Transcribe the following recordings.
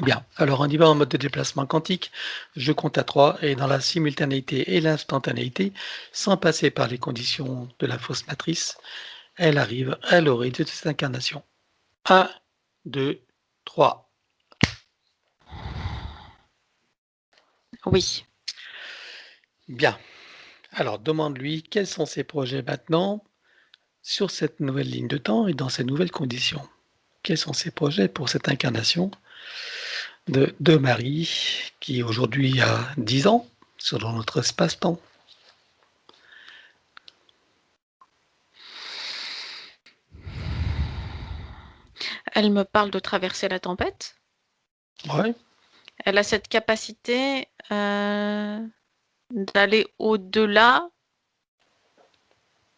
Bien, alors on y va en mode de déplacement quantique. Je compte à 3 et dans la simultanéité et l'instantanéité, sans passer par les conditions de la fausse matrice, elle arrive à l'origine de cette incarnation. 1, 2, 3. Oui. Bien, alors demande-lui quels sont ses projets maintenant sur cette nouvelle ligne de temps et dans ces nouvelles conditions. Quels sont ses projets pour cette incarnation de Marie qui aujourd'hui a 10 ans selon notre espace-temps? Elle me parle de traverser la tempête. Ouais, Elle a cette capacité d'aller au-delà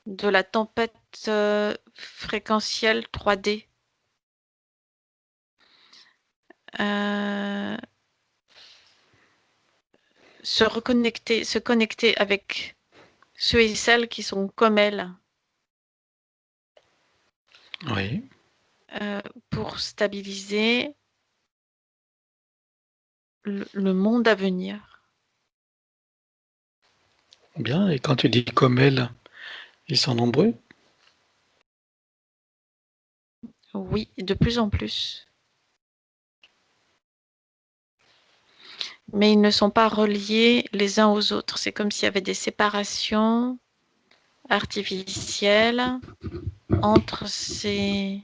de la tempête fréquentielle 3D. Se connecter avec ceux et celles qui sont comme elle oui. pour stabiliser le monde à venir. Bien, et quand tu dis comme elle, ils sont nombreux? Oui, de plus en plus. Mais ils ne sont pas reliés les uns aux autres. C'est comme s'il y avait des séparations artificielles entre ces...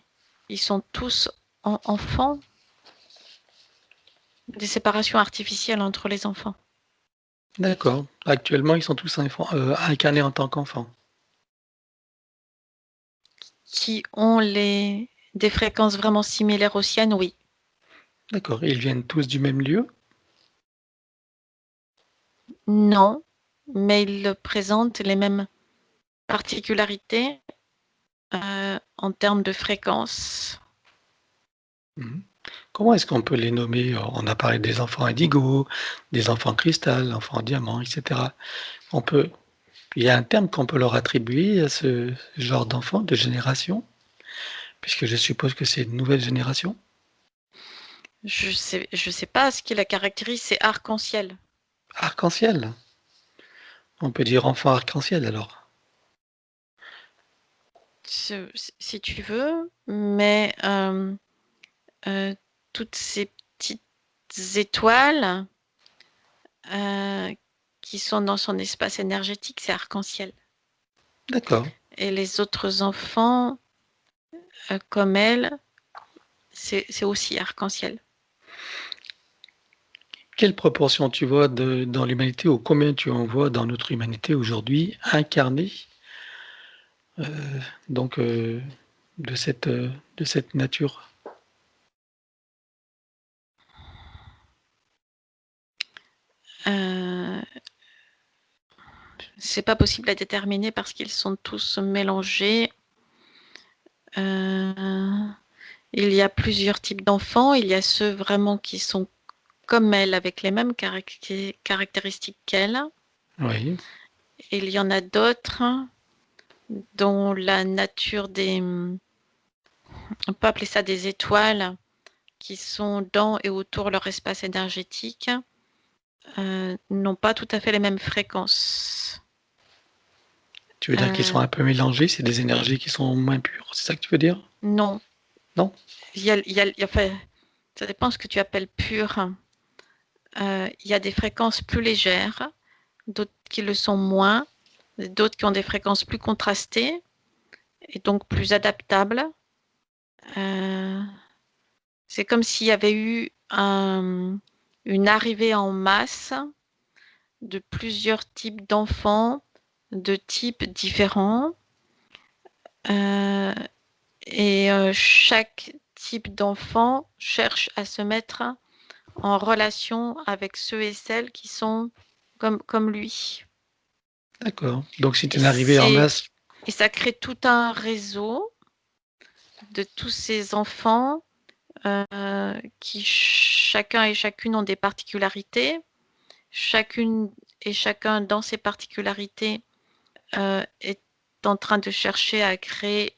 Ils sont tous enfants, des séparations artificielles entre les enfants. D'accord. Actuellement, ils sont tous incarnés en tant qu'enfants. Qui ont des fréquences vraiment similaires aux siennes, oui. D'accord. Ils viennent tous du même lieu? Non, mais ils présentent les mêmes particularités en termes de fréquence. Mhm. Comment est-ce qu'on peut les nommer? On a parlé des enfants indigo, des enfants cristal, enfants diamant, etc. On peut, il y a un terme qu'on peut leur attribuer à ce genre d'enfants, de génération, puisque je suppose que c'est une nouvelle génération. Je sais pas, ce qui la caractérise, c'est arc-en-ciel. Arc-en-ciel. On peut dire enfant arc-en-ciel alors. Si tu veux, mais toutes ces petites étoiles qui sont dans son espace énergétique, c'est arc-en-ciel. D'accord. Et les autres enfants, comme elle, c'est aussi arc-en-ciel. Quelle proportion tu vois dans l'humanité ou combien tu en vois dans notre humanité aujourd'hui incarnée donc de cette nature? C'est pas possible à déterminer parce qu'ils sont tous mélangés. Il y a plusieurs types d'enfants. Il y a ceux vraiment qui sont comme elle, avec les mêmes caractéristiques qu'elle. Oui, Et il y en a d'autres dont la nature des... On peut appeler ça des étoiles qui sont dans et autour leur espace énergétique n'ont pas tout à fait les mêmes fréquences. tu veux dire qu'ils sont un peu mélangés, c'est des énergies qui sont moins pures, c'est ça que tu veux dire? Non, Non? enfin, ça dépend ce que tu appelles pur. Il y a des fréquences plus légères, d'autres qui le sont moins, d'autres qui ont des fréquences plus contrastées et donc plus adaptables. C'est comme s'il y avait eu une arrivée en masse de plusieurs types d'enfants de types différents. Et chaque type d'enfant cherche à se mettre en relation avec ceux et celles qui sont comme lui. D'accord. Donc c'est Et, une arrivée en masse. et ça crée tout un réseau de tous ces enfants qui chacun et chacune ont des particularités. Chacune et chacun dans ses particularités est en train de chercher à créer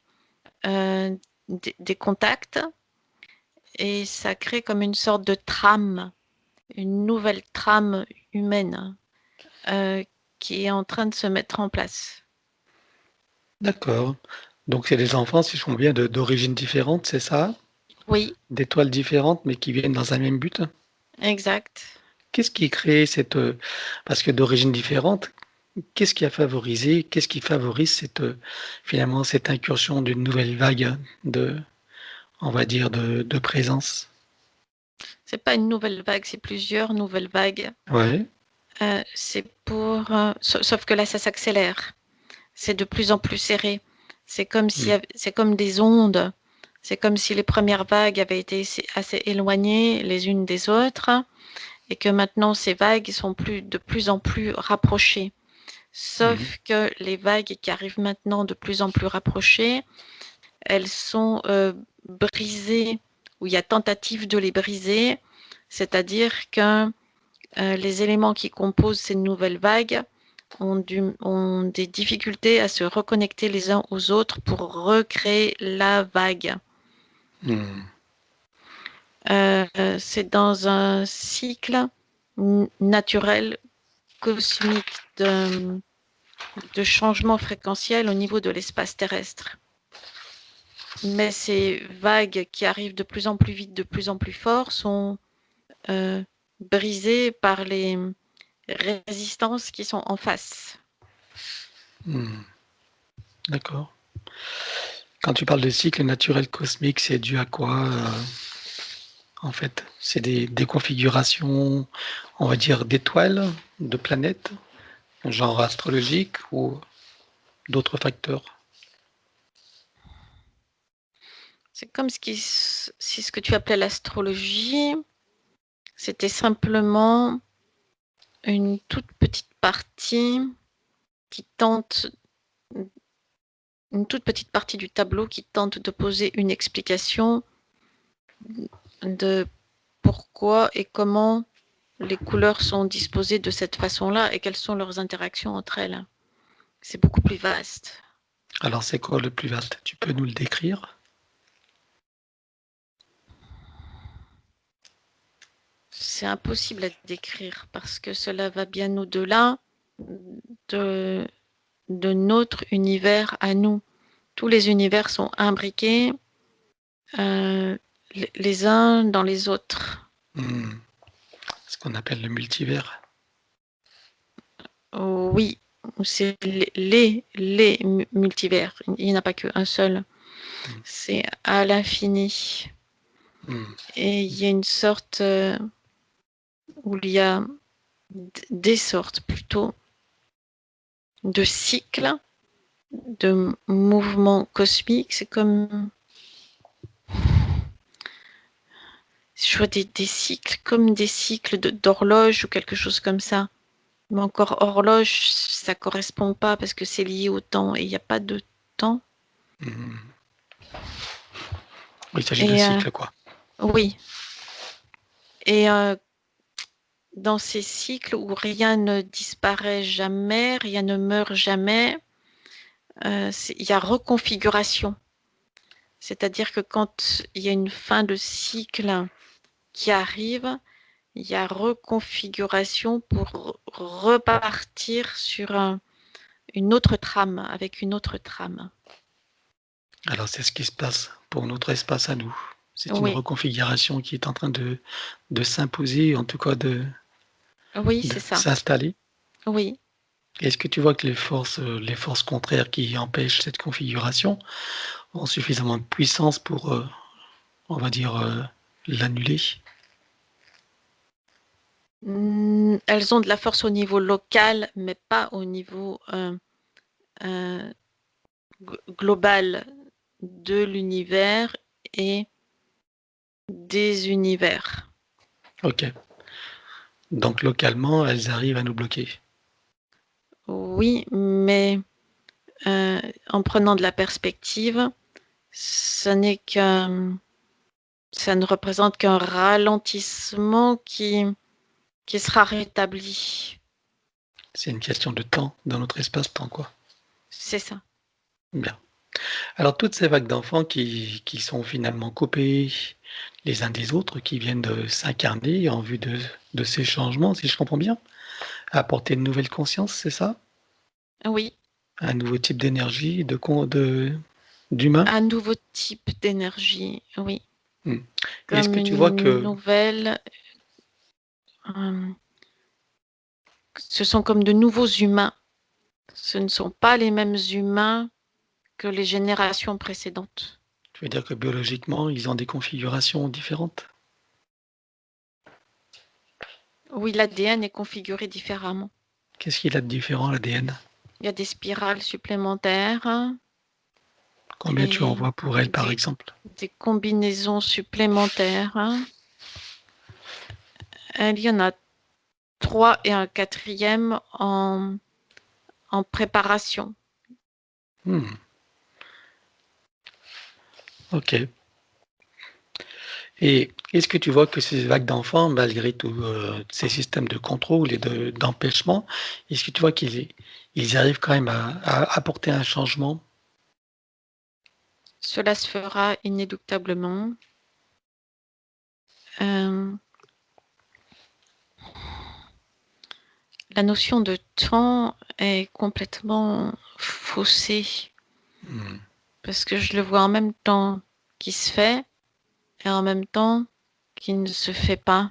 des contacts et ça crée comme une sorte de trame, une nouvelle trame humaine qui est en train de se mettre en place. D'accord. Donc c'est des enfants, si je comprends bien, d'origines différentes, c'est ça? Oui, D'étoiles différentes, mais qui viennent dans un même but? exact. Qu'est-ce qui crée cette, parce que d'origines différentes, qu'est-ce qui a favorisé, qu'est-ce qui favorise cette, finalement, cette incursion d'une nouvelle vague de, on va dire, de présence? C'est pas une nouvelle vague, c'est plusieurs nouvelles vagues. Ouais. C'est pour, sauf que là, ça s'accélère. C'est de plus en plus serré. C'est comme si, Mmh. c'est comme des ondes. C'est comme si les premières vagues avaient été assez éloignées les unes des autres et que maintenant ces vagues sont de plus en plus rapprochées. Mmh. Sauf que les vagues qui arrivent maintenant de plus en plus rapprochées, elles sont brisées, ou il y a tentative de les briser, c'est-à-dire que les éléments qui composent ces nouvelles vagues ont des difficultés à se reconnecter les uns aux autres pour recréer la vague. Mmh. C'est dans un cycle naturel, cosmique de changement fréquentiel au niveau de l'espace terrestre. Mais ces vagues qui arrivent de plus en plus vite, de plus en plus fort, sont brisées par les résistances qui sont en face. Mmh. D'accord. Quand tu parles de cycle naturel cosmique, c'est dû à quoi, en fait? C'est des configurations, on va dire, d'étoiles, de planètes, genre astrologique ou d'autres facteurs? C'est comme si ce que tu appelais l'astrologie, c'était simplement une toute petite partie qui tente, une toute petite partie du tableau qui tente de poser une explication de pourquoi et comment les couleurs sont disposées de cette façon-là et quelles sont leurs interactions entre elles. C'est beaucoup plus vaste. Alors c'est quoi le plus vaste? Tu peux nous le décrire? C'est impossible à décrire parce que cela va bien au-delà de, de notre univers à nous. Tous les univers sont imbriqués les uns dans les autres. Mmh. Ce qu'on appelle le multivers. Oh, oui, c'est les multivers. Il n'y en a pas qu'un seul. Mmh. C'est à l'infini. Mmh. Et il y a une sorte où il y a des sortes plutôt de cycles, de mouvements cosmiques. C'est comme je vois des cycles, comme des cycles d'horloge ou quelque chose comme ça. Mais encore horloge, ça correspond pas parce que c'est lié au temps et il n'y a pas de temps. Mmh. Il s'agit de Et cycles, quoi. oui. Et dans ces cycles où rien ne disparaît jamais, rien ne meurt jamais, il y a reconfiguration. C'est-à-dire que quand il y a une fin de cycle qui arrive, il y a reconfiguration pour repartir sur une autre trame, avec une autre trame. Alors c'est ce qui se passe pour notre espace à nous. C'est une Oui, reconfiguration qui est en train de s'imposer, en tout cas oui, de c'est ça. s'installer. Oui. Est-ce que tu vois que les forces contraires qui empêchent cette configuration ont suffisamment de puissance pour, on va dire, l'annuler? Elles ont de la force au niveau local, mais pas au niveau euh, global de l'univers et des univers. OK. Donc localement, elles arrivent à nous bloquer. Oui, mais en prenant de la perspective, ça n'est qu'un, ça ne représente qu'un ralentissement qui sera rétabli. C'est une question de temps dans notre espace-temps, quoi. C'est ça. Bien. Alors toutes ces vagues d'enfants qui sont finalement coupés les uns des autres qui viennent de s'incarner en vue de ces changements, si je comprends bien? Apporter une nouvelle conscience, c'est ça? Oui, Un nouveau type d'énergie, d'humain? un nouveau type d'énergie, oui, Mmh. Est-ce comme que tu vois une que nouvelle. Ce sont comme de nouveaux humains. Ce ne sont pas les mêmes humains que les générations précédentes. tu veux dire que biologiquement, ils ont des configurations différentes? Oui, l'ADN est configuré différemment. Qu'est-ce qu'il a de différent, l'ADN? Il y a des spirales supplémentaires Combien tu en et vois pour elle, par des, exemple? des combinaisons supplémentaires. Il y en a 3 et un quatrième en préparation. Mmh. OK. Et est-ce que tu vois que ces vagues d'enfants, malgré tous ces systèmes de contrôle et d'empêchement, est-ce que tu vois qu'ils arrivent quand même à apporter un changement? Cela se fera inéluctablement. Euh, la notion de temps est complètement faussée Mmh. parce que je le vois en même temps qui se fait et en même temps qui ne se fait pas.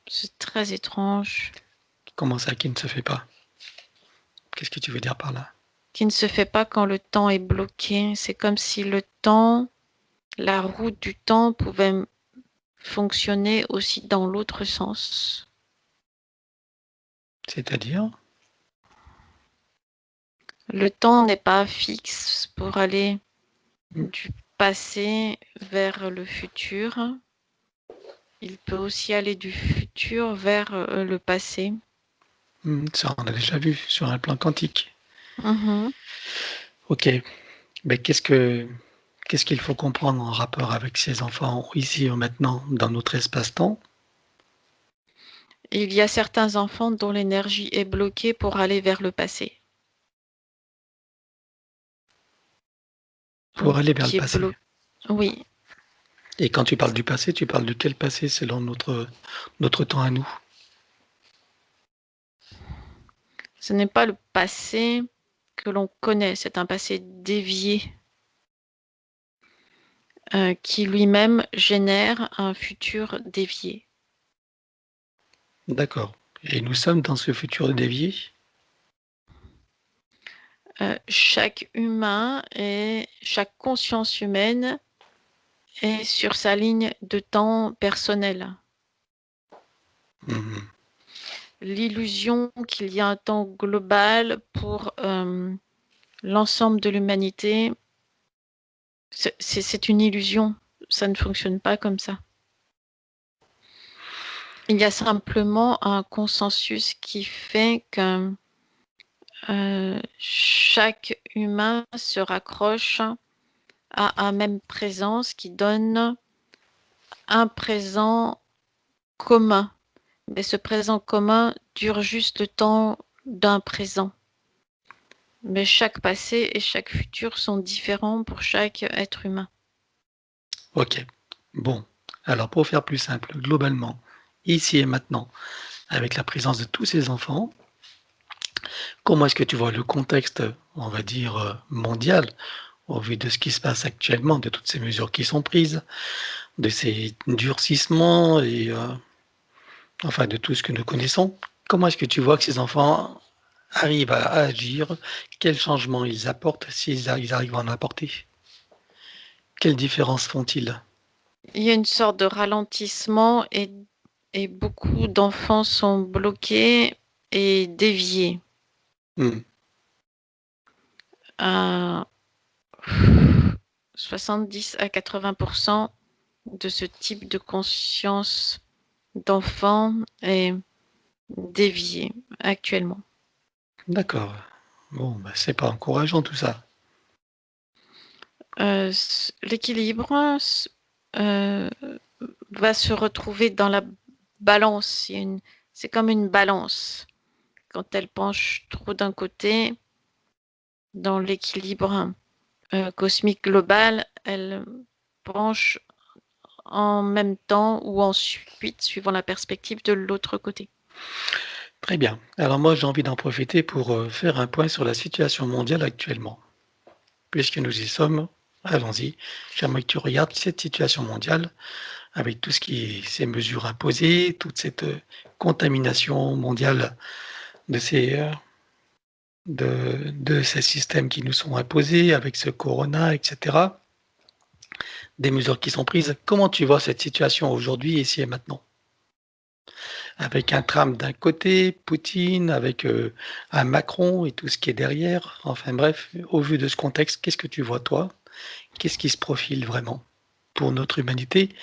C'est très étrange. Comment ça qui ne se fait pas? Qu'est-ce que tu veux dire par là? Qui ne se fait pas quand le temps est bloqué. C'est comme si le temps, la roue du temps pouvait fonctionner aussi dans l'autre sens. C'est-à-dire? Le temps n'est pas fixe pour aller Mmh. du passé vers le futur. Il peut aussi aller du futur vers le passé. Mmh, ça, on a déjà vu sur un plan quantique. Mhm. OK, mais qu'est-ce qu'il faut comprendre en rapport avec ces enfants ici et maintenant dans notre espace-temps? Il y a certains enfants dont l'énergie est bloquée pour aller vers le passé. Pour aller vers le Qui est passé. bloqué. Oui, Et quand tu parles du passé, tu parles de quel passé selon notre temps à nous? ce n'est pas le passé que l'on connaît, c'est un passé dévié qui lui-même génère un futur dévié. D'accord, et nous sommes dans ce futur dévié? Chaque humain et chaque conscience humaine est sur sa ligne de temps personnelle. Mmh. L'illusion qu'il y a un temps global pour l'ensemble de l'humanité, c'est une illusion. Ça ne fonctionne pas comme ça. Il y a simplement un consensus qui fait que chaque humain se raccroche à un même présence qui donne un présent commun. Mais ce présent commun dure juste le temps d'un présent. Mais chaque passé et chaque futur sont différents pour chaque être humain. OK. Bon, alors pour faire plus simple, globalement, ici et maintenant, avec la présence de tous ces enfants, comment est-ce que tu vois le contexte, on va dire, mondial, au vu de ce qui se passe actuellement, de toutes ces mesures qui sont prises, de ces durcissements et enfin de tout ce que nous connaissons? Comment est-ce que tu vois que ces enfants arrivent à agir? Quels changements ils apportent, ils arrivent à en apporter? Quelle différence font-ils? Il y a une sorte de ralentissement et beaucoup d'enfants sont bloqués et déviés. Mmh. À 70 à 80% de ce type de conscience d'enfant est dévié actuellement. D'accord. Bon, bah, c'est pas encourageant tout ça. L'équilibre euh, va se retrouver dans la balance. C'est comme une balance. Quand elle penche trop d'un côté, dans l'équilibre cosmique global, elle penche en même temps ou ensuite, suivant la perspective de l'autre côté. Très bien. Alors moi, j'ai envie d'en profiter pour faire un point sur la situation mondiale actuellement. Puisque nous y sommes, allons-y. J'aimerais que tu regardes cette situation mondiale avec tout ce qui ces mesures imposées, toute cette contamination mondiale de ces systèmes qui nous sont imposés, avec ce corona, etc. Des mesures qui sont prises. Comment tu vois cette situation aujourd'hui, ici et maintenant? Avec un Trump d'un côté, Poutine, avec un Macron et tout ce qui est derrière. Enfin bref, au vu de ce contexte, qu'est-ce que tu vois toi? Qu'est-ce qui se profile vraiment pour notre humanité,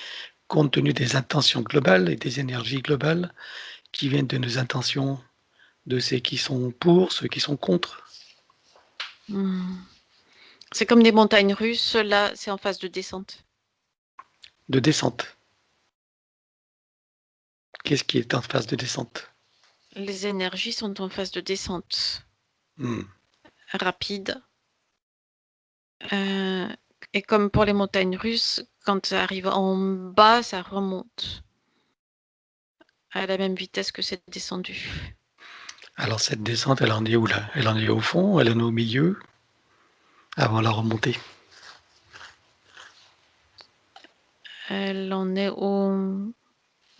compte tenu des intentions globales et des énergies globales qui viennent de nos intentions, de ceux qui sont pour, ceux qui sont contre? C'est comme des montagnes russes, là, c'est en phase de descente. De descente. Qu'est-ce qui est en phase de descente? Les énergies sont en phase de descente Hmm. rapide. Et comme pour les montagnes russes, quand ça arrive en bas, ça remonte à la même vitesse que c'est descendu. Alors cette descente, elle en est où là? Elle en est au fond, elle en est au milieu, avant la remontée? Elle en est aux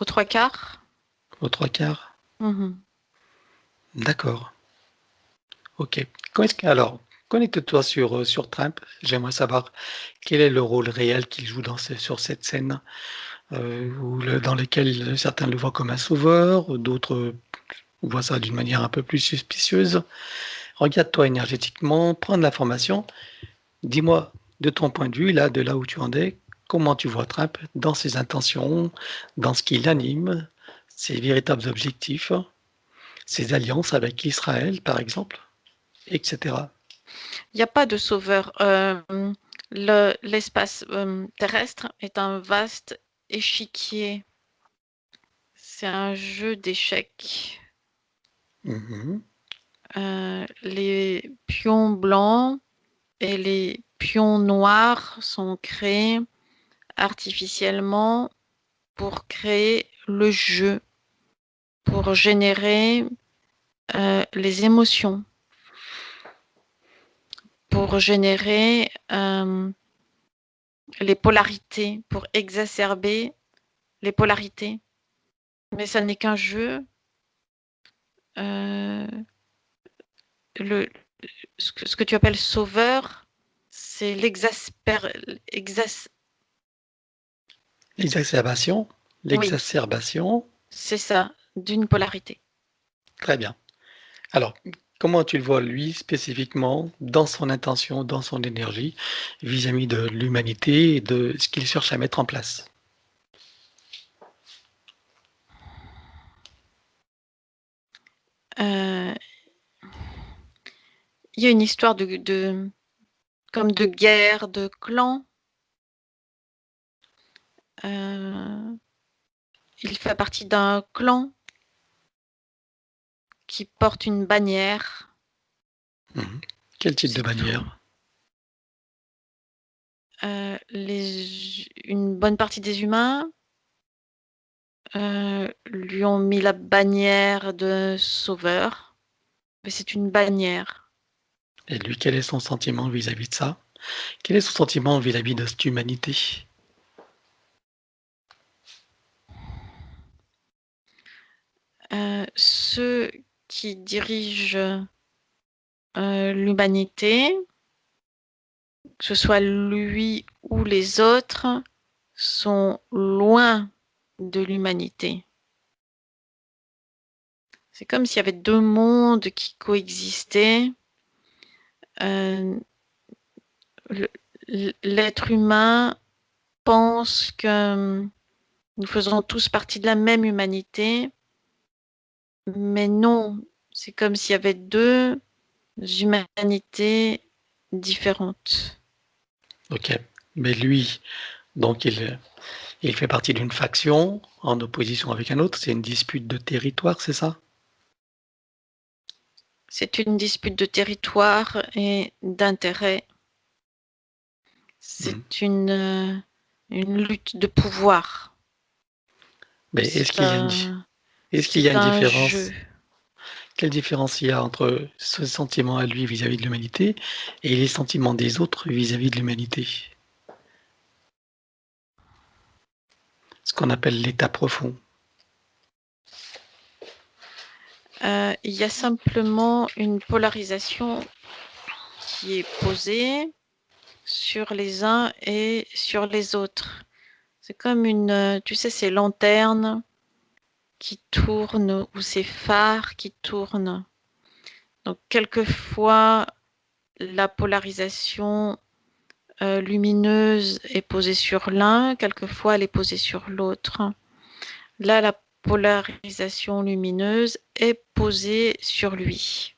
trois quarts. Aux trois quarts? Mhm. D'accord. Ok. Alors, connecte-toi sur Trump. J'aimerais savoir quel est le rôle réel qu'il joue sur cette scène, dans lequel certains le voient comme un sauveur, d'autres voient ça d'une manière un peu plus suspicieuse. Regarde-toi énergétiquement, prends de l'information. Dis-moi, de ton point de vue, là, de là où tu en es, comment tu vois Trump dans ses intentions, dans ce qui l'anime, ses véritables objectifs, ses alliances avec Israël, par exemple, etc. Il n'y a pas de sauveur. L'espace terrestre est un vaste échiquier. C'est un jeu d'échecs. Mhm. Les pions blancs et les pions noirs sont créés artificiellement pour créer le jeu, pour générer les émotions, pour générer les polarités, pour exacerber les polarités. Mais ça n'est qu'un jeu. Euh, ce que tu appelles sauveur, c'est L'exacerbation, oui, l'exacerbation, c'est ça, d'une polarité. très bien. Alors, comment tu le vois, lui, spécifiquement, dans son intention, dans son énergie, vis-à-vis de l'humanité et de ce qu'il cherche à mettre en place? Euh, Il y a une histoire comme de guerre, de clan. Il fait partie d'un clan qui porte une bannière. Mhm. Quel type de C'est tout. bannière? Une bonne partie des humains lui ont mis la bannière de sauveur, mais c'est une bannière. Et lui, quel est son sentiment vis-à-vis de ça? Quel est son sentiment vis-à-vis de cette humanité? Ceux qui dirigent l'humanité, que ce soit lui ou les autres, sont loin de l'humanité. C'est comme s'il y avait deux mondes qui coexistaient. Euh, L'être humain pense que nous faisons tous partie de la même humanité, mais non, c'est comme s'il y avait deux humanités différentes. Ok. Mais lui, donc il fait partie d'une faction en opposition avec un autre. C'est une dispute de territoire, c'est ça? C'est une dispute de territoire et d'intérêt. Mhm. C'est une une lutte de pouvoir. Mais est-ce qu'il y a C'est une un jeu. différence? Quelle différence il y a entre ce sentiment à lui vis-à-vis de l'humanité et les sentiments des autres vis-à-vis de l'humanité? Ce qu'on appelle l'état profond. Il y a simplement une polarisation qui est posée sur les uns et sur les autres. C'est comme tu sais, ces lanternes qui tournent ou ces phares qui tournent. Donc, quelquefois, la polarisation lumineuse est posée sur l'un, quelquefois, elle est posée sur l'autre. Là, la polarisation lumineuse est posée sur lui.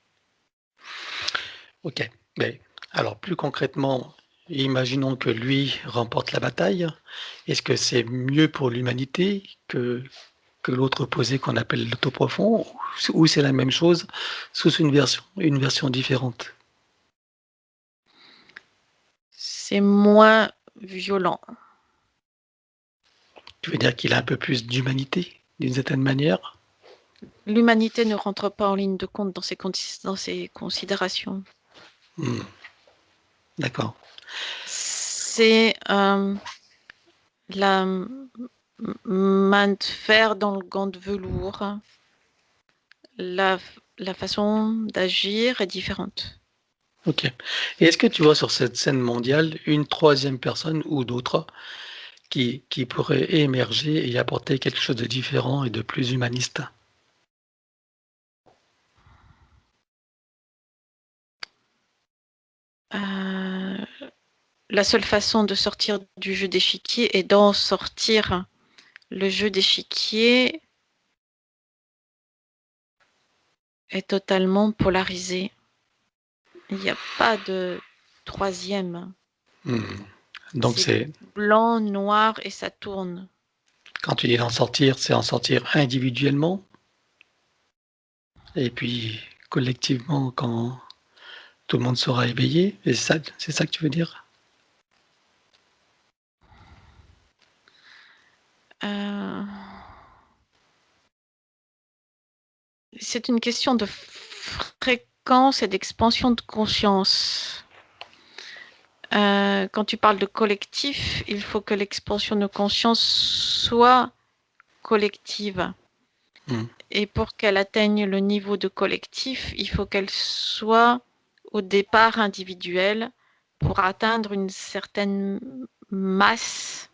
Ok. Mais alors, plus concrètement, imaginons que lui remporte la bataille. Est-ce que c'est mieux pour l'humanité que l'autre opposé qu'on appelle l'auto-profond, ou c'est la même chose sous une version différente? C'est moins violent. Tu veux dire qu'il a un peu plus d'humanité, d'une certaine manière? L'humanité ne rentre pas en ligne de compte dans ces considérations. D'accord. C'est la main de fer dans le gant de velours. La façon d'agir est différente. Ok. Et est-ce que tu vois sur cette scène mondiale une troisième personne ou d'autres qui pourrait émerger et apporter quelque chose de différent et de plus humaniste? La seule façon de sortir du jeu d'échiquier est d'en sortir. Le jeu d'échiquier est totalement polarisé. Il n'y a pas de troisième. Donc C'est blanc, noir et ça tourne. quand tu dis en sortir, c'est en sortir individuellement et puis collectivement quand tout le monde sera éveillé. Et c'est ça que tu veux dire? C'est une question de fréquence et d'expansion de conscience. Quand tu parles de collectif, il faut que l'expansion de conscience soit collective. Et pour qu'elle atteigne le niveau de collectif, il faut qu'elle soit au départ individuelle pour atteindre une certaine masse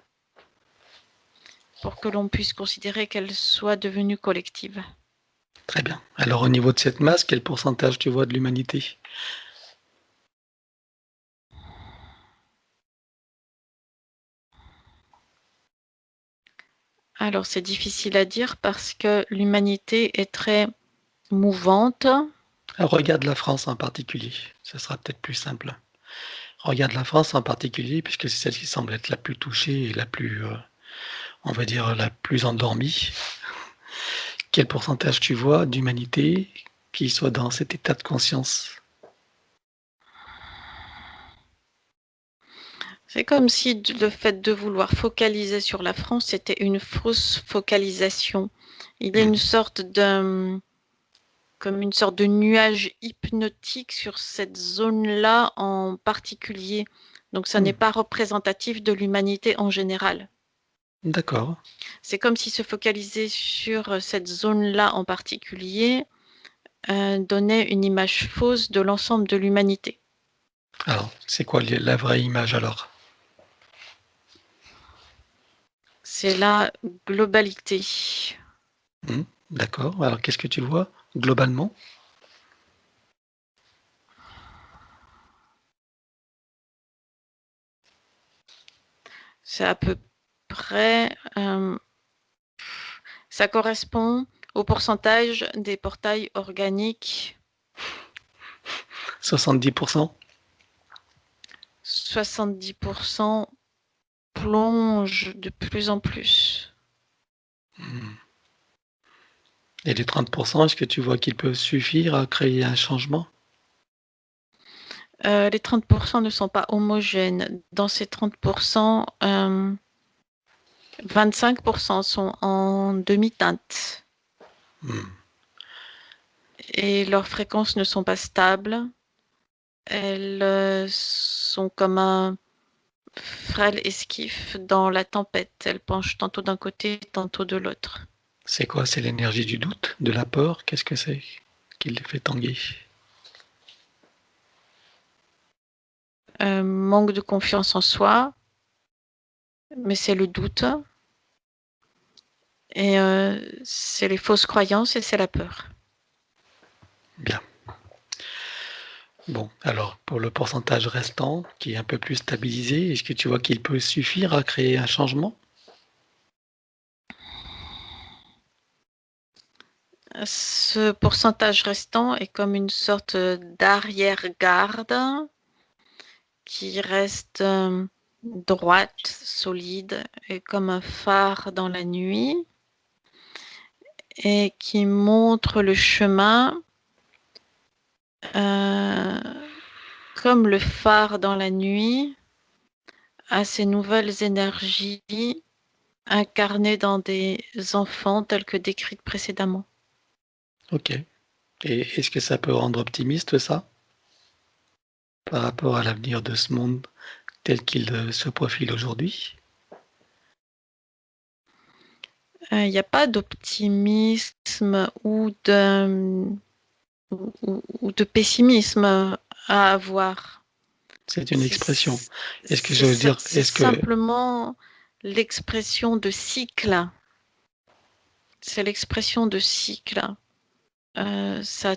pour que l'on puisse considérer qu'elle soit devenue collective. Très bien. Alors au niveau de cette masse, quel pourcentage tu vois de l'humanité? Alors c'est difficile à dire parce que l'humanité est très mouvante. Alors, regarde la France en particulier, ce sera peut-être plus simple. Regarde la France en particulier puisque c'est celle qui semble être la plus touchée et la plus, on va dire, la plus endormie. Quel pourcentage tu vois d'humanité qui soit dans cet état de conscience? C'est comme si le fait de vouloir focaliser sur la France, c'était une fausse focalisation. Il y a une sorte de nuage hypnotique sur cette zone-là en particulier. Donc ça n'est pas représentatif de l'humanité en général. D'accord. C'est comme si se focaliser sur cette zone-là en particulier donnait une image fausse de l'ensemble de l'humanité. Alors, c'est quoi la vraie image alors? C'est la globalité. D'accord. Alors, qu'est-ce que tu vois globalement? C'est à peu près... ça correspond au pourcentage des portails organiques. 70%? 70% plonge de plus en plus. Et les 30%, est-ce que tu vois qu'ils peuvent suffire à créer un changement? Les 30% ne sont pas homogènes. Dans ces 30%, 25% sont en demi-teinte. Hmm. Et leurs fréquences ne sont pas stables. Elles sont comme un frêle esquif dans la tempête. Elles penchent tantôt d'un côté, tantôt de l'autre. C'est quoi? C'est l'énergie du doute, de la peur? Qu'est-ce que c'est qui les fait tanguer? Manque de confiance en soi, mais c'est le doute. Et c'est les fausses croyances et c'est la peur. Bien. Bon, alors pour le pourcentage restant, qui est un peu plus stabilisé, est-ce que tu vois qu'il peut suffire à créer un changement? Ce pourcentage restant est comme une sorte d'arrière-garde qui reste droite, solide, et comme un phare dans la nuit, et qui montre le chemin comme le phare dans la nuit à ces nouvelles énergies incarnées dans des enfants tels que décrites précédemment. Ok. Et est-ce que ça peut rendre optimiste ça, par rapport à l'avenir de ce monde tel qu'il se profile aujourd'hui? Il n'y a pas d'optimisme ou de pessimisme à avoir. C'est une expression. Est-ce que je veux dire, C'est est-ce que simplement l'expression de cycle. C'est l'expression de cycle. Ça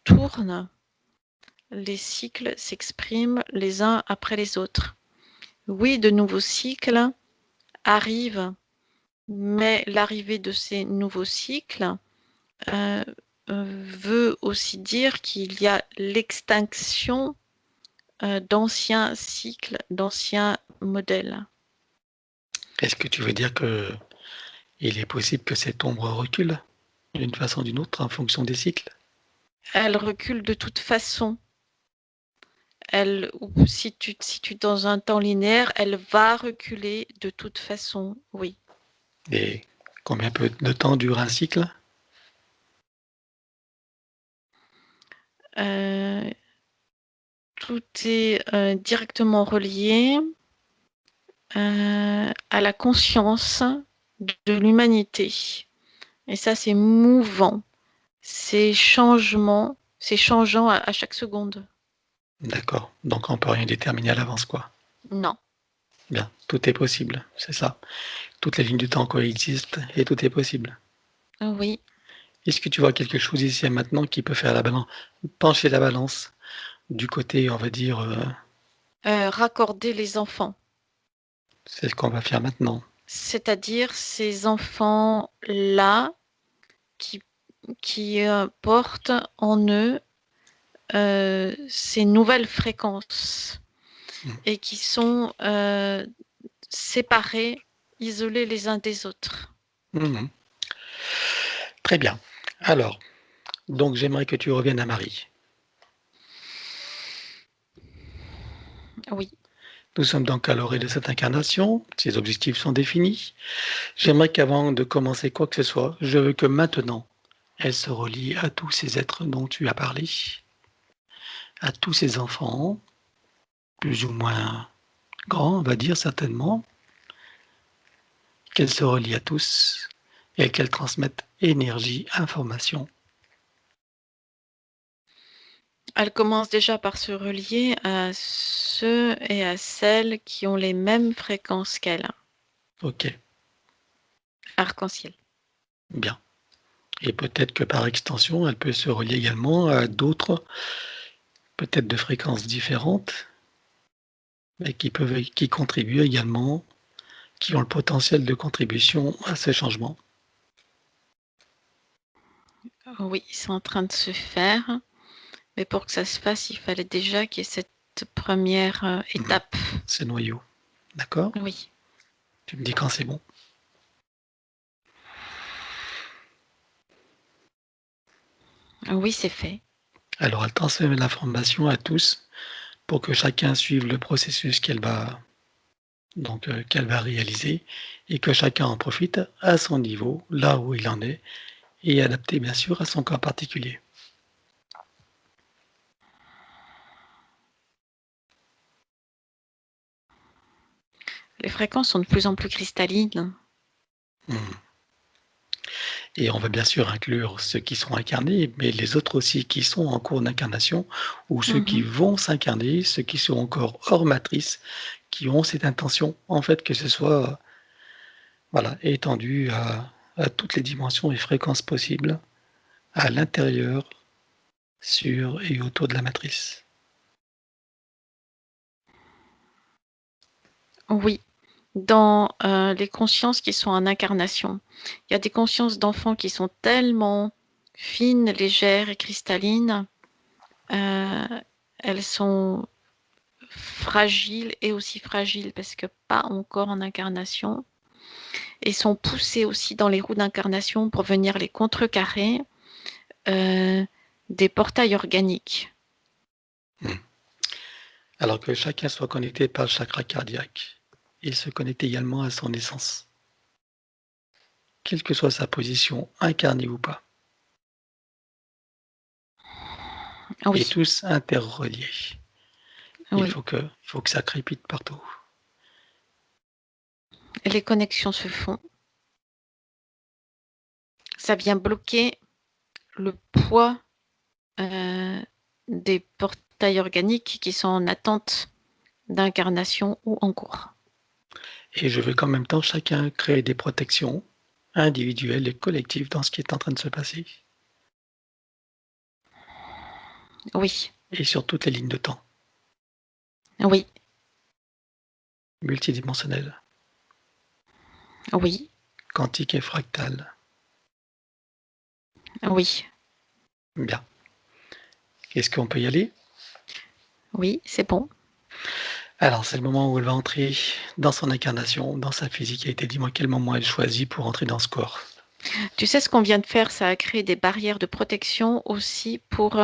tourne. Les cycles s'expriment les uns après les autres. Oui, de nouveaux cycles arrivent, mais l'arrivée de ces nouveaux cycles veut aussi dire qu'il y a l'extinction d'anciens cycles, d'anciens modèles. est-ce que tu veux dire que il est possible que cette ombre recule d'une façon ou d'une autre en fonction des cycles? Elle recule de toute façon. Si tu te situes dans un temps linéaire, elle va reculer de toute façon, oui. Et combien peu de temps dure un cycle? Euh, tout est directement relié à la conscience de l'humanité. Et ça, c'est mouvant, c'est changeant à chaque seconde. D'accord. Donc on peut rien déterminer à l'avance, quoi. Non, Bien, tout est possible, c'est ça. Toutes les lignes du temps coexistent et tout est possible. oui. Est-ce que tu vois quelque chose ici et maintenant qui peut faire la balance, pencher la balance du côté, on va dire, Raccorder les enfants, c'est ce qu'on va faire maintenant. c'est-à-dire ces enfants-là qui, qui portent en eux ces nouvelles fréquences Mmh. et qui sont séparés, isolés les uns des autres. Mmh. Très bien. Alors, donc j'aimerais que tu reviennes à Marie. Oui. Nous sommes donc à l'orée de cette incarnation, ses objectifs sont définis. J'aimerais qu'avant de commencer quoi que ce soit, je veux que maintenant, elle se relie à tous ces êtres dont tu as parlé, à tous ces enfants, plus ou moins grands, on va dire certainement, qu'elle se relie à tous et qu'elle transmette énergie, information. Elle commence déjà par se relier à ceux et à celles qui ont les mêmes fréquences qu'elle. Ok, Arc-en-ciel. bien. Et peut-être que par extension, elle peut se relier également à d'autres, peut-être de fréquences différentes, mais qui contribuent également, qui ont le potentiel de contribution à ce changement. Oui, c'est en train de se faire. Mais pour que ça se fasse, il fallait déjà qu'il y ait cette première Mhm. étape. Ces noyaux. D'accord? Oui. Tu me dis quand c'est bon. Oui, c'est fait. Alors, elle transmet l'information à tous pour que chacun suive le processus qu'elle va donc qu'elle va réaliser et que chacun en profite à son niveau, là où il en est et adapté bien sûr à son cas particulier. Les fréquences sont de plus en plus cristallines. Mmh. Et on va bien sûr inclure ceux qui sont incarnés, mais les autres aussi qui sont en cours d'incarnation ou ceux qui vont s'incarner, ceux qui sont encore hors matrice, qui ont cette intention, en fait, que ce soit, voilà, étendu à toutes les dimensions et fréquences possibles, à l'intérieur, sur et autour de la matrice. Oui, dans les consciences qui sont en incarnation. Il y a des consciences d'enfants qui sont tellement fines, légères et cristallines. Elles sont fragiles et aussi fragiles parce que pas encore en incarnation. Et sont poussées aussi dans les roues d'incarnation pour venir les contrecarrer des portails organiques. Alors que chacun soit connecté par le chakra cardiaque et se connecte également à son essence, quelle que soit sa position, incarnée ou pas, et Oui, tous interreliés. Il oui. faut que ça crépite partout. Et les connexions se font. Ça vient bloquer le poids des portails organiques qui sont en attente d'incarnation ou en cours. Et je veux qu'en même temps, chacun crée des protections individuelles et collectives dans ce qui est en train de se passer. Oui, Et sur toutes les lignes de temps, oui, multidimensionnelles, oui, quantiques et fractales. oui, Bien. Est-ce qu'on peut y aller? oui, c'est bon. Alors, c'est le moment où elle va entrer dans son incarnation, dans sa physicalité. Dis-moi quel moment elle choisit pour entrer dans ce corps. Tu sais ce qu'on vient de faire, ça a créé des barrières de protection aussi pour...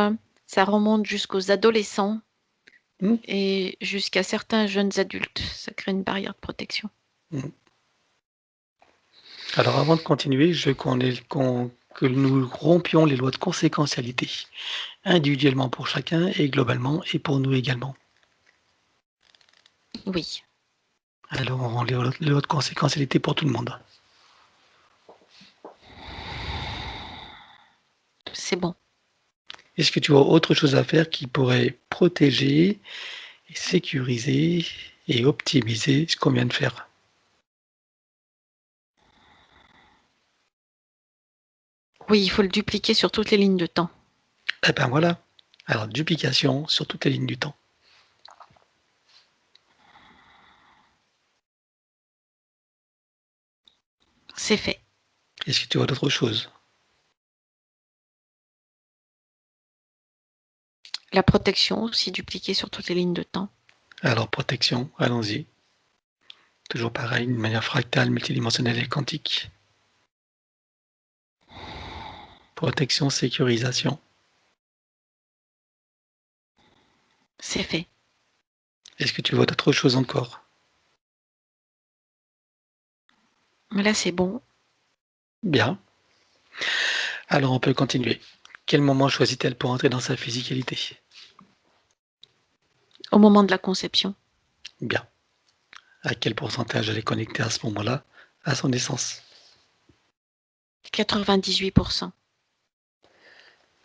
ça remonte jusqu'aux adolescents Hmm. et jusqu'à certains jeunes adultes. Ça crée une barrière de protection. Alors, avant de continuer, je veux que nous rompions les lois de conséquentialité, individuellement pour chacun et globalement et pour nous également. Oui, Alors, on rend les lois de conséquentialité pour tout le monde. c'est bon. Est-ce que tu as autre chose à faire qui pourrait protéger, sécuriser et optimiser ce qu'on vient de faire? Oui, il faut le dupliquer sur toutes les lignes de temps. Eh ben voilà. Alors, duplication sur toutes les lignes du temps. C'est fait. Est-ce que tu vois d'autres choses? La protection aussi dupliquée sur toutes les lignes de temps. Alors, protection, allons-y. Toujours pareil, d'une manière fractale, multidimensionnelle et quantique. Protection, sécurisation. C'est fait. Est-ce que tu vois d'autres choses encore? Mais là, c'est bon. Bien. Alors, on peut continuer. Quel moment choisit-elle pour entrer dans sa physicalité? Au moment de la conception. Bien. À quel pourcentage elle est connectée à ce moment-là à son essence? 98%.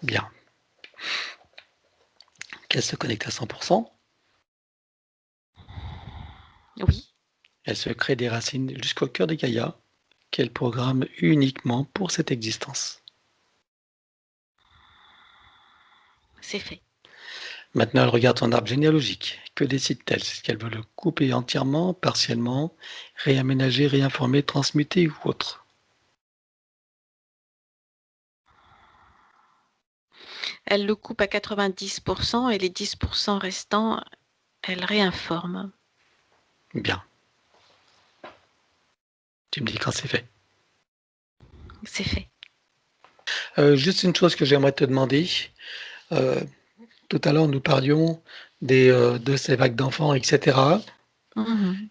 Bien. Qu'elle se connecte à 100%, Oui, elle se crée des racines jusqu'au cœur de Gaïa, qu'elle programme uniquement pour cette existence. c'est fait. Maintenant, elle regarde son arbre généalogique. Que décide-t-elle? Est-ce qu'elle veut le couper entièrement, partiellement, réaménager, réinformer, transmuter ou autre? Elle le coupe à 90% et les 10% restants, elle réinforme. Bien. Tu me dis quand c'est fait. C'est fait. Juste une chose que j'aimerais te demander. Tout à l'heure, nous parlions de ces vagues d'enfants, etc.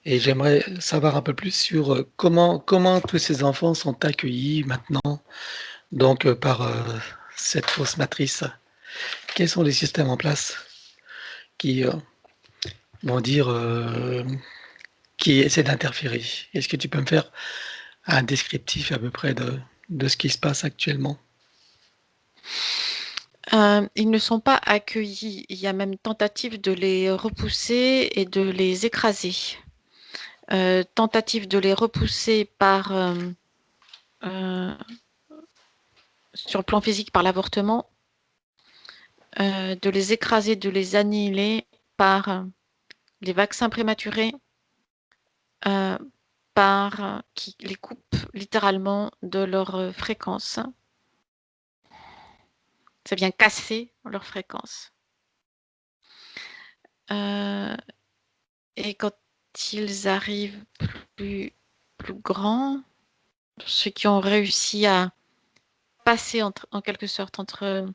Et j'aimerais savoir un peu plus sur comment tous ces enfants sont accueillis maintenant donc par cette fausse matrice. Quels sont les systèmes en place qui vont dire qui essaient d'interférer? Est-ce que tu peux me faire un descriptif à peu près de ce qui se passe actuellement? Ils ne sont pas accueillis. Il y a même tentative de les repousser et de les écraser. Tentative de les repousser par, sur le plan physique par l'avortement, de les écraser, de les annihiler par les vaccins prématurés, qui les coupent littéralement de leur fréquence. Ça vient casser leur fréquence. Et quand ils arrivent plus grands, ceux qui ont réussi à passer en quelque sorte entre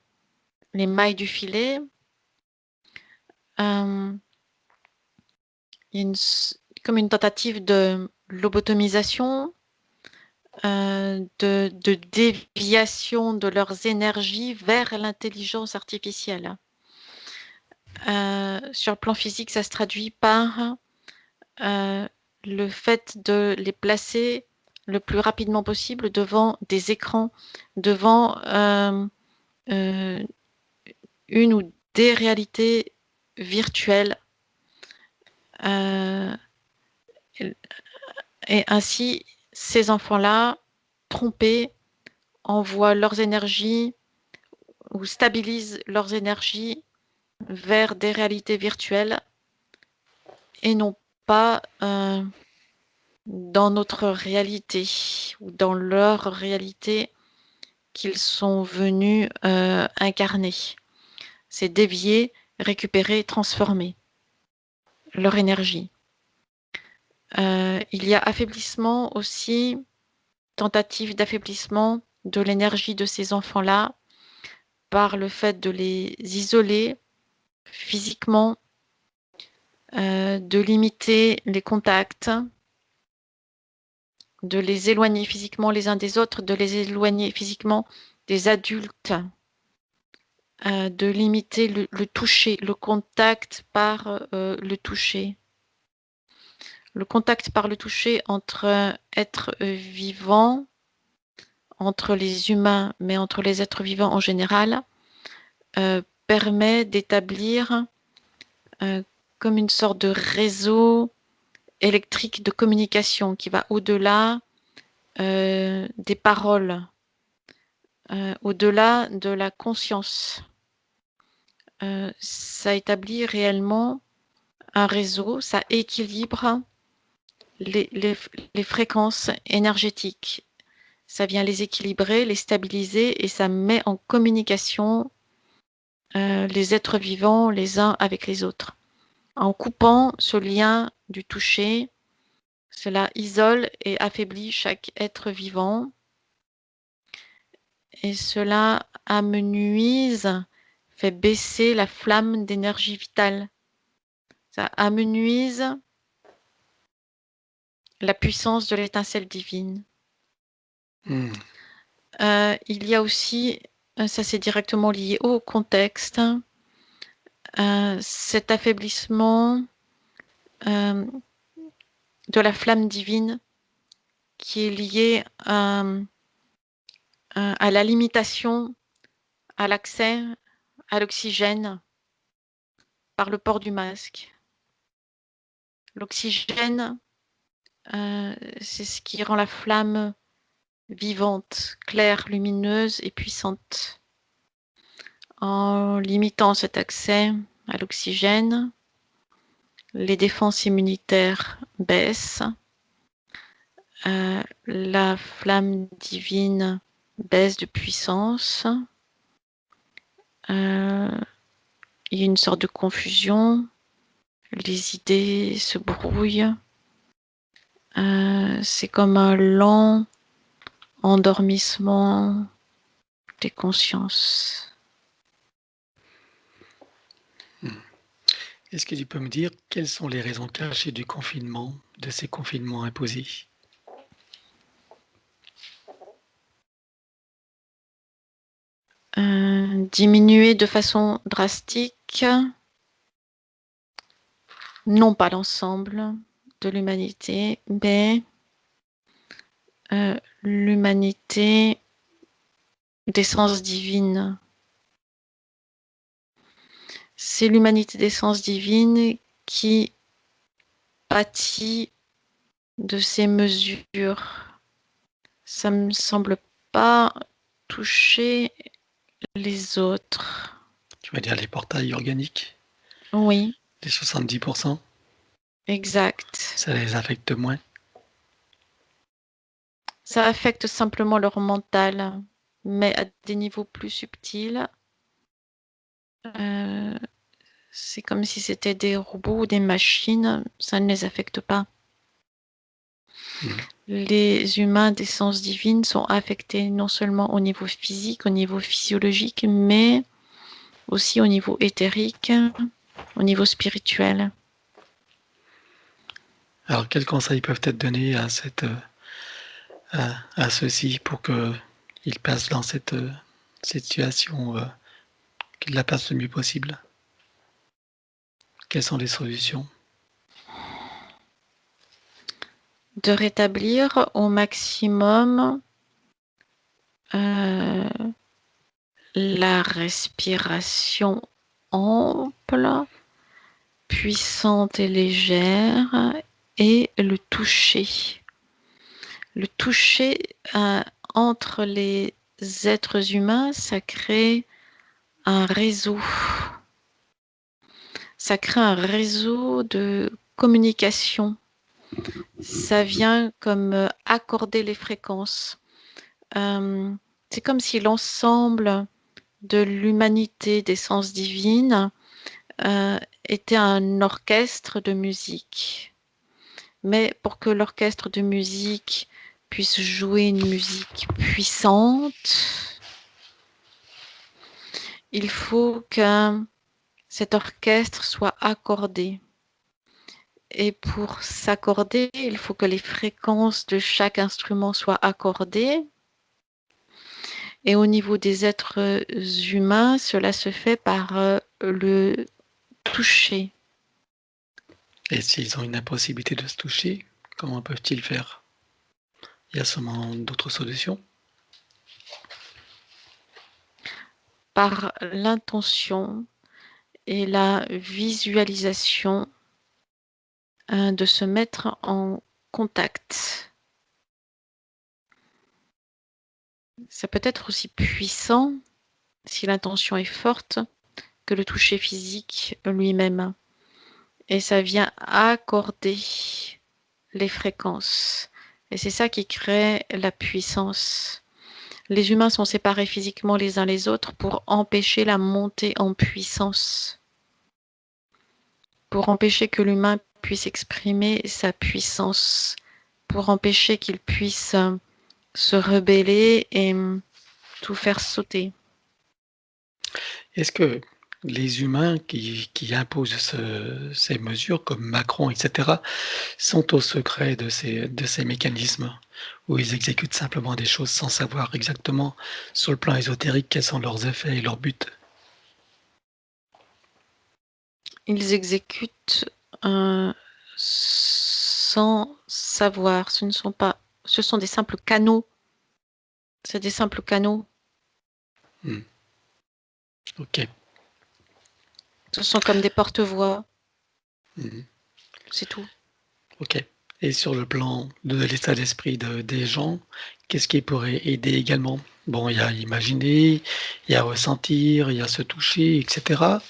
les mailles du filet, il y a comme une tentative de lobotomisation, de déviation de leurs énergies vers l'intelligence artificielle. Sur le plan physique, ça se traduit par le fait de les placer le plus rapidement possible devant des écrans, devant une ou des réalités virtuelles. Et ainsi, ces enfants-là, trompés, envoient leurs énergies ou stabilisent leurs énergies vers des réalités virtuelles et non pas dans notre réalité ou dans leur réalité qu'ils sont venus incarner. C'est dévier, récupérer, transformer leur énergie. Il y a affaiblissement aussi, tentative d'affaiblissement de l'énergie de ces enfants-là par le fait de les isoler physiquement, de limiter les contacts, de les éloigner physiquement les uns des autres, de les éloigner physiquement des adultes, de limiter le toucher, le contact par le toucher. Le contact par le toucher entre êtres vivants, entre les humains, mais entre les êtres vivants en général, permet d'établir comme une sorte de réseau électrique de communication qui va au-delà des paroles, au-delà de la conscience. Ça établit réellement un réseau, ça équilibre les fréquences énergétiques. Ça vient les équilibrer, les stabiliser et ça met en communication les êtres vivants les uns avec les autres. En coupant ce lien du toucher, cela isole et affaiblit chaque être vivant et cela amenuise, fait baisser la flamme d'énergie vitale. Ça amenuise la puissance de l'étincelle divine. Il y a aussi, ça c'est directement lié au contexte, cet affaiblissement de la flamme divine qui est lié à la limitation à l'accès à l'oxygène par le port du masque. L'oxygène, c'est ce qui rend la flamme vivante, claire, lumineuse et puissante. En limitant cet accès à l'oxygène, les défenses immunitaires baissent, la flamme divine baisse de puissance, il y a une sorte de confusion, les idées se brouillent, c'est comme un lent endormissement des consciences. Est-ce que tu peux me dire quelles sont les raisons cachées du confinement, de ces confinements imposés? Diminuer de façon drastique, non pas l'ensemble de l'humanité, mais l'humanité d'essence divine. C'est l'humanité d'essence divine qui pâtit de ces mesures. Ça me semble pas toucher les autres. Tu vas dire les portails organiques, Oui, les 70%, exact. ça les affecte moins. Ça affecte simplement leur mental, mais à des niveaux plus subtils. C'est comme si c'était des robots ou des machines, ça ne les affecte pas. Les humains d'essence divine sont affectés non seulement au niveau physique, au niveau physiologique, mais aussi au niveau éthérique, au niveau spirituel. Alors, quels conseils peuvent être donnés à ceux-ci pour qu'ils passent dans cette situation, qu'ils la passent le mieux possible? Quelles sont les solutions? De rétablir au maximum la respiration ample, puissante et légère, et le toucher. Le toucher entre les êtres humains, ça crée un réseau. Ça crée un réseau de communication. Ça vient comme accorder les fréquences. C'est comme si l'ensemble de l'humanité d'essence divine était un orchestre de musique. Mais pour que l'orchestre de musique puisse jouer une musique puissante, il faut que cet orchestre soit accordé. Et pour s'accorder, il faut que les fréquences de chaque instrument soient accordées. Et au niveau des êtres humains, cela se fait par le toucher. Et s'ils ont une impossibilité de se toucher, comment peuvent-ils faire? Il y a sûrement d'autres solutions? Par l'intention et la visualisation de se mettre en contact. Ça peut être aussi puissant, si l'intention est forte, que le toucher physique lui-même. Et ça vient accorder les fréquences. Et c'est ça qui crée la puissance. Les humains sont séparés physiquement les uns les autres pour empêcher la montée en puissance, pour empêcher que l'humain puisse exprimer sa puissance, pour empêcher qu'il puisse se rebeller et tout faire sauter. Est-ce que les humains qui imposent ces mesures, comme Macron, etc., sont au secret de ces mécanismes, où ils exécutent simplement des choses sans savoir exactement, sur le plan ésotérique, quels sont leurs effets et leurs buts? Ils exécutent sans savoir. Ce sont des simples canaux. C'est des simples canaux. OK. Ce sont comme des porte-voix. Mmh. C'est tout. OK, et sur le plan de l'état d'esprit des gens, qu'est-ce qui pourrait aider également? Bon, il y a imaginer, il y a ressentir, il y a se toucher et cetera.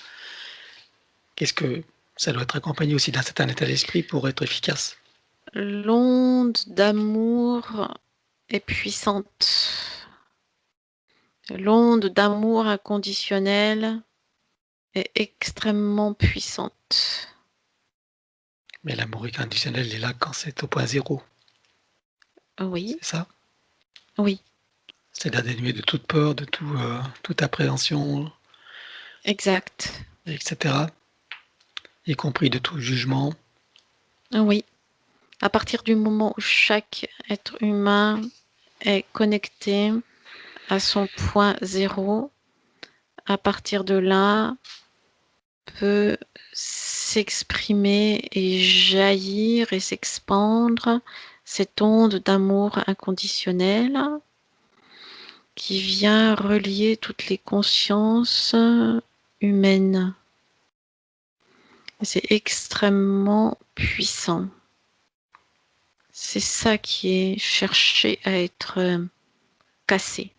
Qu'est-ce que ça doit être accompagné aussi d'un certain état d'esprit pour être efficace? L'onde d'amour est puissante. L'onde d'amour inconditionnel est extrêmement puissante. Mais l'amour inconditionnel est là quand c'est au point zéro, Oui, c'est ça? oui, C'est-à-dire dénué de toute peur, de toute appréhension exact. et cetera? y compris de tout jugement. Oui, à partir du moment où chaque être humain est connecté à son point zéro, à partir de là, peut s'exprimer et jaillir et s'expandre cette onde d'amour inconditionnel qui vient relier toutes les consciences humaines. C'est extrêmement puissant. C'est ça qui est cherché à être cassé.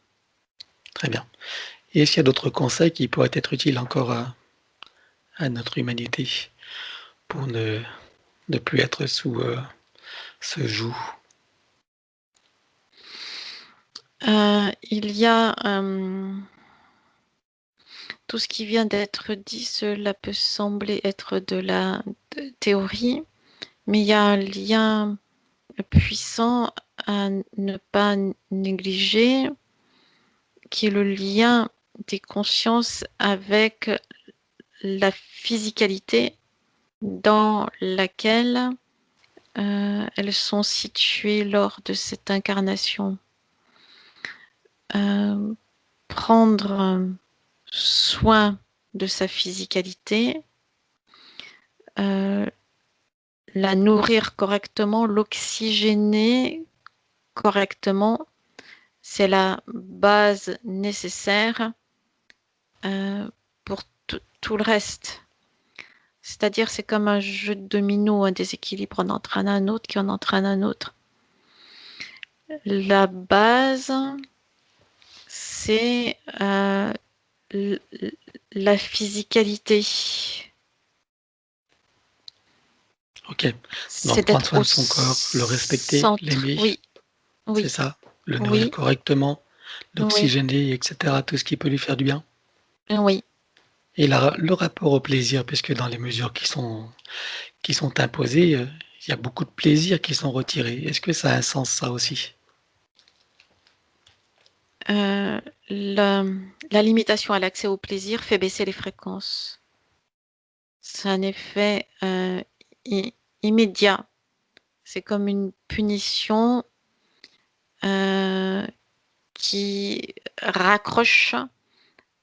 Très bien. Et est-ce qu'il y a d'autres conseils qui pourraient être utiles encore à notre humanité pour ne plus être sous ce joug? Il y a tout ce qui vient d'être dit, cela peut sembler être de la théorie, mais il y a un lien puissant à ne pas négliger, qui est le lien des consciences avec la physicalité dans laquelle elles sont situées lors de cette incarnation. Prendre soin de sa physicalité, la nourrir correctement, l'oxygéner correctement, c'est la base nécessaire pour tout le reste. C'est-à-dire, c'est comme un jeu de domino, un déséquilibre en entraîne un autre qui en entraîne un autre. La base, c'est la physicalité. Ok. Donc C'est prendre d'être soin au de son corps, le respecter, centre. l'aimer, Oui, c'est oui, ça? Le nourrir oui, correctement, oui, l'oxygéner, etc., tout ce qui peut lui faire du bien. oui. Et le rapport au plaisir, puisque dans les mesures qui sont imposées, il y a beaucoup de plaisirs qui sont retirés. Est-ce que ça a un sens, ça aussi? Euh, la, la limitation à l'accès au plaisir fait baisser les fréquences. C'est un effet immédiat. C'est comme une punition qui raccroche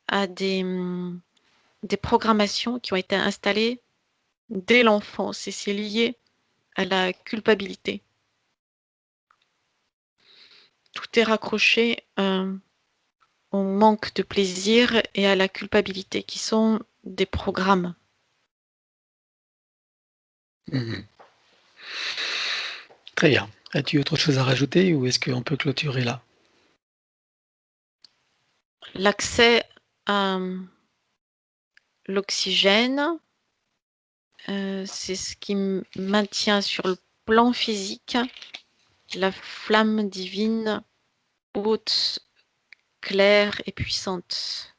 à des programmations qui ont été installées dès l'enfance et c'est lié à la culpabilité. Tout est raccroché au manque de plaisir et à la culpabilité qui sont des programmes. Mmh. Très bien. As-tu autre chose à rajouter ou est-ce qu'on peut clôturer là? L'accès à l'oxygène, c'est ce qui maintient sur le plan physique la flamme divine haute, claire et puissante.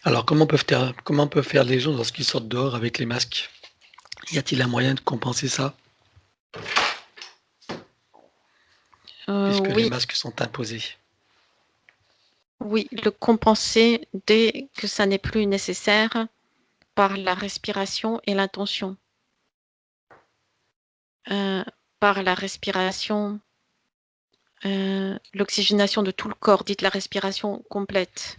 Alors comment peuvent faire les gens lorsqu'ils sortent dehors avec les masques? Y a-t-il un moyen de compenser ça? Puisque les Oui, masques sont imposés. oui, le compenser dès que ça n'est plus nécessaire par la respiration et l'intention. Par la respiration, l'oxygénation de tout le corps, dites la respiration complète,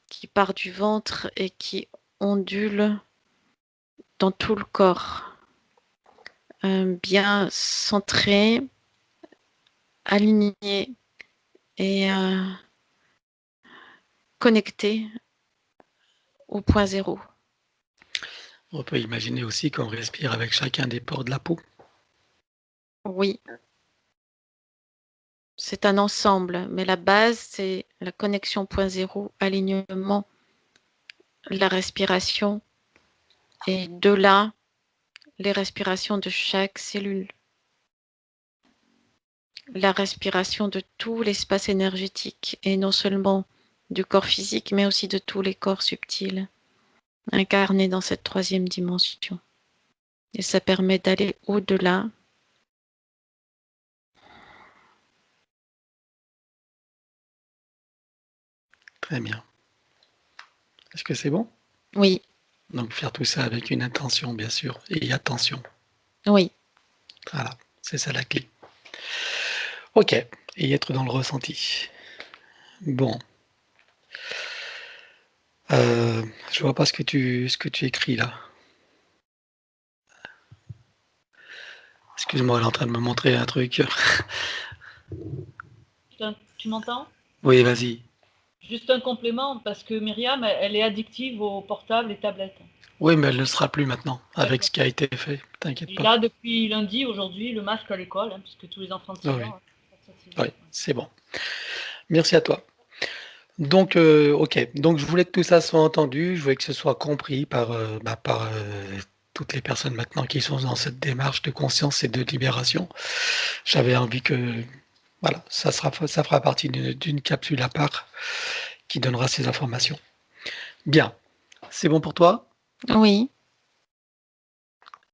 qui part du ventre et qui ondule dans tout le corps. Bien centré, aligné et connecté au point zéro. On peut imaginer aussi qu'on respire avec chacun des pores de la peau. Oui, c'est un ensemble, mais la base, c'est la connexion point zéro, alignement, la respiration, et de là, les respirations de chaque cellule, la respiration de tout l'espace énergétique, et non seulement du corps physique, mais aussi de tous les corps subtils, incarnés dans cette troisième dimension. Et ça permet d'aller au-delà. Très bien. Est-ce que c'est bon? Oui, Donc faire tout ça avec une intention, bien sûr, et attention. oui. Voilà, c'est ça la clé. Ok, et être dans le ressenti. Bon, je vois pas ce que tu écris là. Excuse-moi, elle est en train de me montrer un truc. Tu m'entends? Oui, vas-y. Juste un complément, parce que Myriam, elle est addictive aux portables et tablettes. Oui, mais elle ne sera plus maintenant, avec D'accord. ce qui a été fait. T'inquiète Et pas. là, depuis lundi, aujourd'hui, le masque à l'école, hein, puisque tous les enfants de 6 Oui, ans. oui, c'est bon. Merci à toi. Donc, ok. Donc, je voulais que tout ça soit entendu. Je voulais que ce soit compris par toutes les personnes maintenant qui sont dans cette démarche de conscience et de libération. J'avais envie que, voilà, ça fera partie d'une capsule à part qui donnera ces informations. Bien. C'est bon pour toi? Oui.